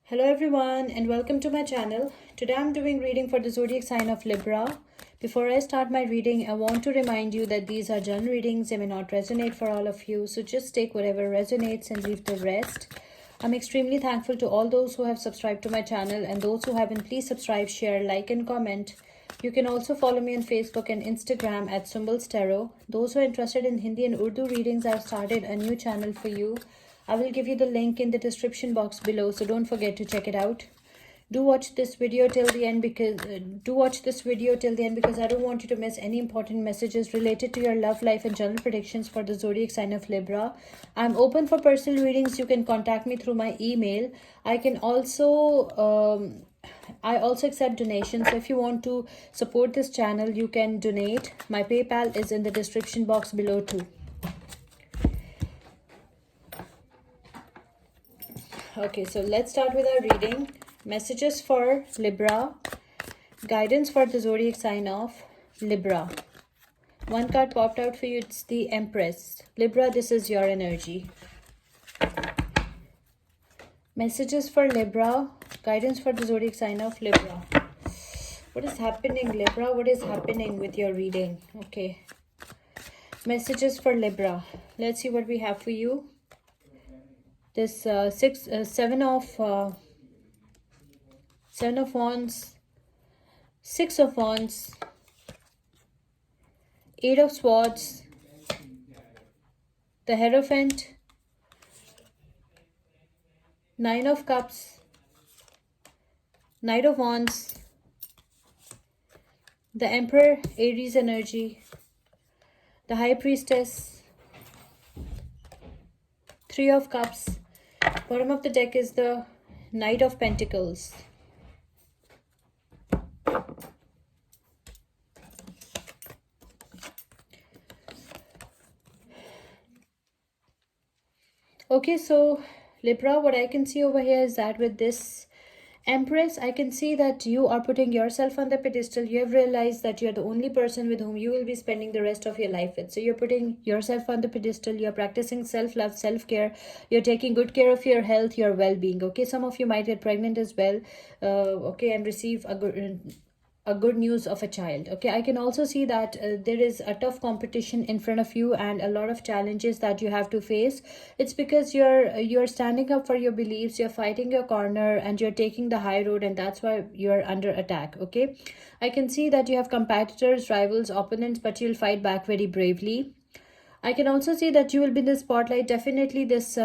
Hello everyone and welcome to my channel. Today I'm doing reading for the zodiac sign of Libra. Before I start my reading, I want to remind you that these are general readings. They may not resonate for all of you, so just take whatever resonates and leave the rest. I'm extremely thankful to all those who have subscribed to my channel, and those who haven't, please subscribe, share, like and comment. You can also follow me on Facebook and Instagram at Symbols Tarot. Those who are interested in Hindi and Urdu readings, I've started a new channel for you. I will give you the link in the description box below, so don't forget to check it out. Do watch this video till the end because I don't want you to miss any important messages related to your love life and general predictions for the zodiac sign of Libra. I'm open for personal readings. You can contact me through my email. I also accept donations. So if you want to support this channel, you can donate. My PayPal is in the description box below too. Okay, so let's start with our reading. Messages for Libra. Guidance for the zodiac sign of Libra. One card popped out for you. It's the Empress. Libra, this is your energy. Messages for Libra. Guidance for the zodiac sign of Libra. What is happening, Libra? What is happening with your reading? Okay. Messages for Libra. Let's see what we have for you. This seven of Wands, Six of Wands, Eight of Swords, the Hierophant, Nine of Cups, Knight of Wands, the Emperor, Aries energy, the High Priestess, Three of Cups. Bottom of the deck is the Knight of Pentacles. Okay, so Libra, what I can see over here is that with this Empress, I can see that you are putting yourself on the pedestal. You have realized that you're the only person with whom you will be spending the rest of your life with. So you're putting yourself on the pedestal. You're practicing self-love, self-care. You're taking good care of your health, your well-being. Okay, some of you might get pregnant as well. Okay, and receive a good news of a child. Okay, I can also see that there is a tough competition in front of you and a lot of challenges that you have to face. It's because you're standing up for your beliefs, you're fighting your corner, and you're taking the high road, and that's why you're under attack. Okay, I can see that you have competitors, rivals, opponents, but you'll fight back very bravely. I can also see that you will be in the spotlight. Definitely this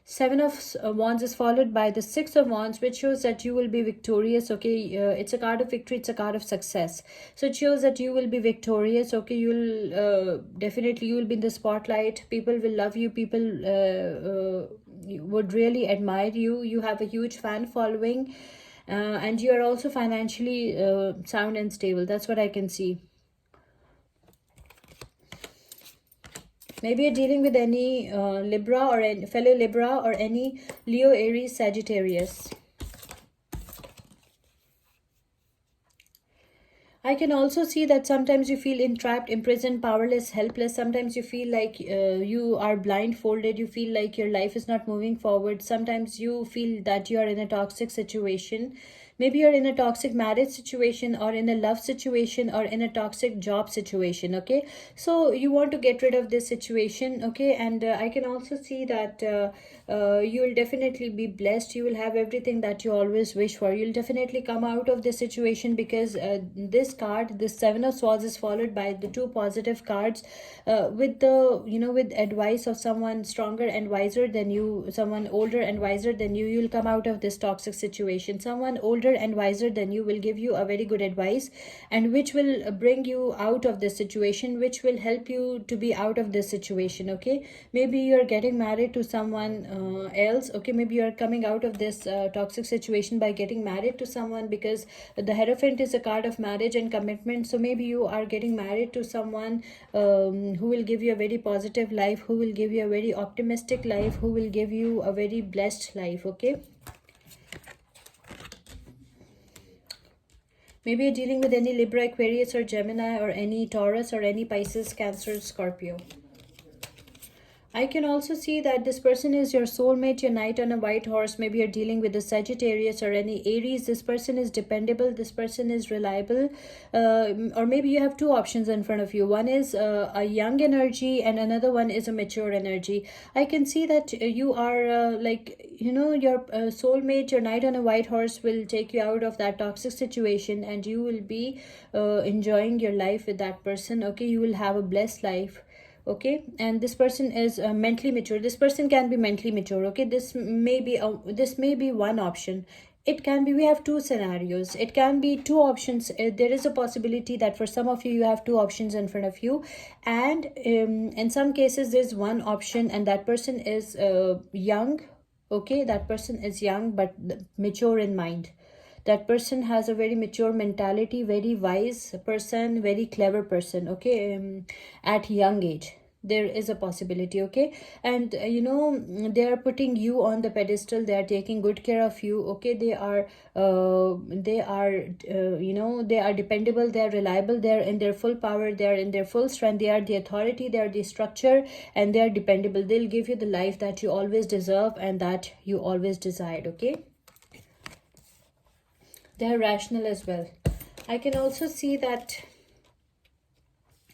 Seven of Wands is followed by the Six of Wands, which shows that you will be victorious. Okay, it's a card of victory, it's a card of success. So it shows that you will be victorious. Okay, you'll definitely, you will be in the spotlight. People will love you. People would really admire you. You have a huge fan following, and you are also financially sound and stable. That's what I can see. Maybe you're dealing with any Libra or any fellow Libra or any Leo, Aries, Sagittarius. I can also see that sometimes you feel entrapped, imprisoned, powerless, helpless. Sometimes you feel like you are blindfolded. You feel like your life is not moving forward. Sometimes you feel that you are in a toxic situation. Maybe you're in a toxic marriage situation, or in a love situation, or in a toxic job situation. Okay, so you want to get rid of this situation. Okay, and I can also see that you will definitely be blessed. You will have everything that you always wish for. You'll definitely come out of this situation, because this card, this Seven of Swords, is followed by the two positive cards with the, with advice of someone stronger and wiser than you, someone older and wiser than you. You'll come out of this toxic situation. Someone older and wiser than you will give you a very good advice, and which will bring you out of this situation, which will help you to be out of this situation. Okay, maybe you're getting married to someone else. Okay, maybe you're coming out of this toxic situation by getting married to someone, because the Hierophant is a card of marriage and commitment. So maybe you are getting married to someone who will give you a very positive life, who will give you a very optimistic life, who will give you a very blessed life. Okay, maybe you're dealing with any Libra, Aquarius, or Gemini, or any Taurus, or any Pisces, Cancer, Scorpio. I can also see that this person is your soulmate, your knight on a white horse. Maybe you're dealing with a Sagittarius or any Aries. This person is dependable. This person is reliable. Or maybe you have two options in front of you. One is a young energy and another one is a mature energy. I can see that you are your soulmate, your knight on a white horse will take you out of that toxic situation and you will be enjoying your life with that person. Okay, you will have a blessed life. Okay, and this person is mentally mature. This person can be mentally mature. Okay, this may be one option. It can be, we have two scenarios, it can be two options. There is a possibility that for some of you you have two options in front of you, and in some cases there's one option and that person is young. Okay, that person is young but mature in mind. That person has a very mature mentality, very wise person, very clever person. Okay, at young age there is a possibility. Okay, and they are putting you on the pedestal, they are taking good care of you. Okay, they are dependable, they are reliable, they are in their full power, they are in their full strength, they are the authority, they are the structure, and they are dependable. They'll give you the life that you always deserve and that you always desired. Okay, they are rational as well. I can also see that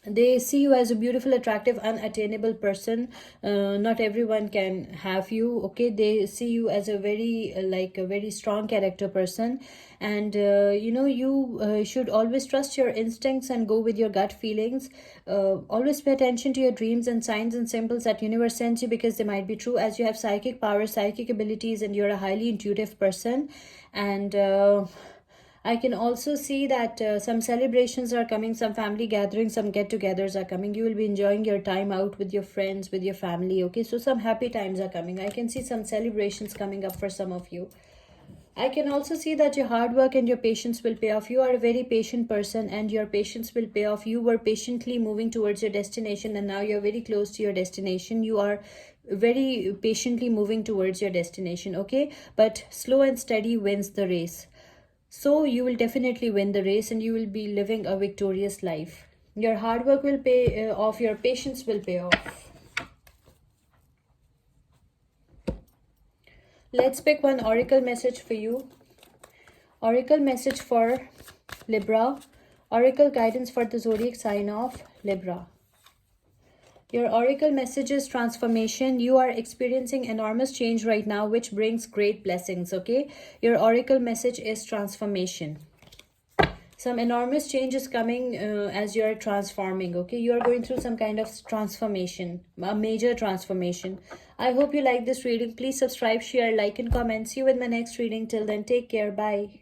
they see you as a beautiful, attractive, unattainable person. Not everyone can have you. Okay, they see you as a very a very strong character person, and you should always trust your instincts and go with your gut feelings. Always pay attention to your dreams and signs and symbols that universe sends you, because they might be true, as you have psychic powers, psychic abilities, and you're a highly intuitive person. And I can also see that some celebrations are coming, some family gatherings, some get-togethers are coming. You will be enjoying your time out with your friends, with your family. Okay, so some happy times are coming. I can see some celebrations coming up for some of you. I can also see that your hard work and your patience will pay off. You are a very patient person and your patience will pay off. You were patiently moving towards your destination and now you're very close to your destination. You are very patiently moving towards your destination. Okay, but slow and steady wins the race. So you will definitely win the race and you will be living a victorious life. Your hard work will pay off, your patience will pay off. Let's pick one oracle message for you. Oracle message for Libra. Oracle guidance for the zodiac sign of Libra. Your oracle message is transformation. You are experiencing enormous change right now, which brings great blessings. Okay, your oracle message is transformation. Some enormous change is coming as you are transforming. Okay, you are going through some kind of transformation, a major transformation. I hope you like this reading. Please subscribe, share, like, and comment. See you in my next reading. Till then, take care. Bye.